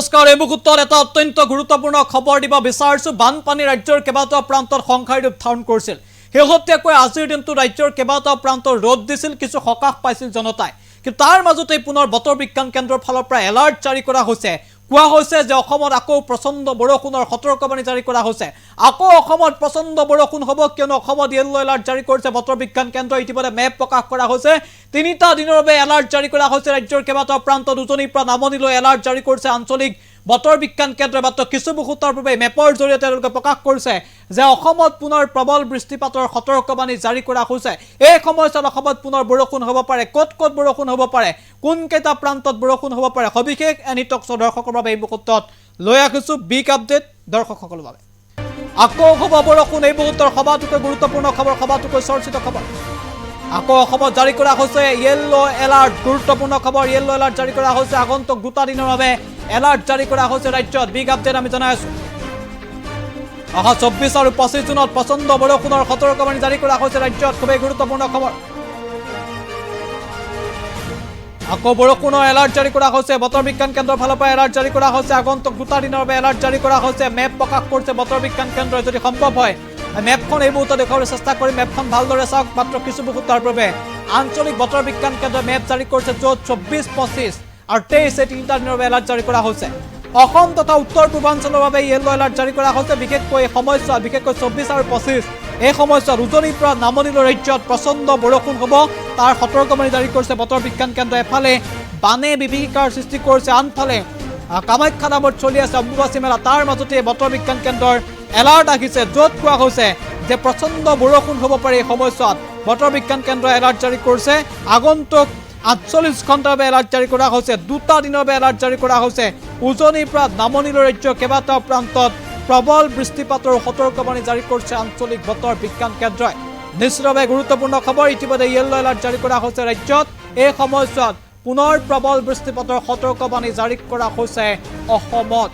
নমস্কাৰ এই মুহূৰ্তত এটা অত্যন্ত গুৰুত্বপূৰ্ণ খবৰ দিব বিচাৰিছো বানপানী ৰাজ্যৰ কেইবাটাও প্ৰান্তত সংখ্যাৰ ৰূপ ধাৰণ কৰিছিল শেহতীয়াকৈ আজিৰ দিনটো ৰাজ্যৰ কেইবাটাও প্ৰান্তৰ ৰ'দ দিছিল কিছু সকাহ পাইছিল জনতাই কিন্তু তাৰ মাজতে পুনৰ বতৰ বিজ্ঞান কেন্দ্ৰৰ ফালৰ পৰা এলাৰ্ট জাৰি কৰা হৈছে কোৱা হৈছে যে অসমত আকৌ প্ৰচণ্ড বৰষুণৰ সতৰ্কবাণী জাৰি কৰা হৈছে আকৌ অসমত প্ৰচণ্ড বৰষুণ হ'ব কিয়নো অসমত ইয়েলো এলাৰ্ট জাৰি কৰিছে বতৰ বিজ্ঞান কেন্দ্ৰই ইতিমধ্যে মেপ প্ৰকাশ কৰা হৈছে তিনিটা দিনৰ বাবে এলাৰ্ট জাৰি কৰা হৈছে ৰাজ্যৰ কেইবাটাও প্ৰান্তত উজনিৰ পৰা নামনিলৈ এলাৰ্ট জাৰি কৰিছে আঞ্চলিক বতৰ বিজ্ঞান কেন্দ্ৰই মাত্ৰ কিছু মুহূৰ্তৰ পূৰ্বে মেপৰ জৰিয়তে তেওঁলোকে প্ৰকাশ কৰিছে যে অসমত পুনৰ প্ৰবল বৃষ্টিপাতৰ সতৰ্কবাণী জাৰি কৰা হৈছে এই সময়ছোৱাত অসমত পুনৰ বৰষুণ হ'ব পাৰে ক'ত ক'ত বৰষুণ হ'ব পাৰে কোন কেইটা প্ৰান্তত বৰষুণ হ'ব পাৰে সবিশেষ এনিটক দৰ্শকৰ বাবে এই মুহূৰ্তত লৈ আহিছো বিগ আপডেট দৰ্শকসকলৰ বাবে আকৌ হ'ব বৰষুণ এই মুহূৰ্তৰ সবাতোকৈ গুৰুত্বপূৰ্ণ খবৰ সবাতোকৈ চৰ্চিত খবৰ আকৌ অসমত জাৰি কৰা হৈছে ইয়েলো এলাৰ্ট গুৰুত্বপূৰ্ণ খবৰ ইয়েলো এলাৰ্ট জাৰি কৰা হৈছে আগন্তুক দুটা দিনৰ বাবে এলাৰ্ট জাৰি কৰা হৈছে ৰাজ্যত বিগ আপডেট আমি জনাই আছো অহা 24 আৰু 25 জুনত প্ৰচণ্ড বৰষুণৰ সতৰ্কবাণী জাৰি কৰা হৈছে ৰাজ্যত খুবেই গুৰুত্বপূৰ্ণ খবৰ আকৌ বৰষুণৰ এলাৰ্ট জাৰি কৰা হৈছে বতৰ বিজ্ঞান কেন্দ্ৰৰ ফালৰ পৰা এলাৰ্ট জাৰি কৰা হৈছে আগন্তুক দুটা দিনৰ বাবে এলাৰ্ট জাৰি কৰা হৈছে মেপ প্ৰকাশ কৰিছে বতৰ বিজ্ঞান কেন্দ্ৰই যদি সম্ভৱ হয় মেপখন এই মুহূৰ্তত দেখুৱাবলৈ চেষ্টা কৰি মেপখন ভালদৰে চাওক মাত্ৰ কিছু মুহূৰ্তৰ পূৰ্বে আঞ্চলিক বতৰ বিজ্ঞান কেন্দ্ৰই মেপ জাৰি কৰিছে য'ত 24 25 আৰু 23 এই তিনিটা দিনৰ বাবে এলাৰ্ট জাৰি কৰা হৈছে অসম তথা উত্তৰ পূৰ্বাঞ্চলৰ বাবে ইয়েলো এলাৰ্ট জাৰি কৰা হৈছে বিশেষকৈ সময়ছোৱা বিশেষকৈ 24 আৰু 25 এই সময়ছোৱাত উজনিৰ পৰা নামনিলৈ ৰাজ্যত প্ৰচণ্ড বৰষুণ হ'ব তাৰ সতৰ্কবাণী জাৰি কৰিছে বতৰ বিজ্ঞান কেন্দ্ৰই এফালে বানে বিভীষিকাৰ সৃষ্টি কৰিছে আনফালে কামাখ্যা নামত চলি আছে অম্বুবাচী মেলা তাৰ মাজতে বতৰ বিজ্ঞান কেন্দ্ৰৰ এলাৰ্ট আহিছে য'ত কোৱা হৈছে যে প্ৰচণ্ড বৰষুণ হ'ব পাৰে এই সময়ছোৱাত বতৰ বিজ্ঞান কেন্দ্ৰই এলাৰ্ট জাৰি কৰিছে আগন্তুক 48 ঘণ্টাৰ বাবে এলাৰ্ট জাৰি কৰা হৈছে দুটা দিনৰ বাবে এলাৰ্ট জাৰি কৰা হৈছে উজনিৰ পৰা নামনিলৈ ৰাজ্যৰ কেইবাটাও প্ৰান্তত প্ৰবল বৃষ্টিপাতৰ সতৰ্কবাণী জাৰি কৰিছে আঞ্চলিক বতৰ বিজ্ঞান কেন্দ্ৰই নিশ্চিতভাৱে গুৰুত্বপূৰ্ণ খবৰ ইতিমধ্যে ইয়েলো এলাৰ্ট জাৰি কৰা হৈছে ৰাজ্যত এই সময়ছোৱাত পুনৰ প্ৰবল বৃষ্টিপাতৰ সতৰ্কবাণী জাৰি কৰা হৈছে অসমত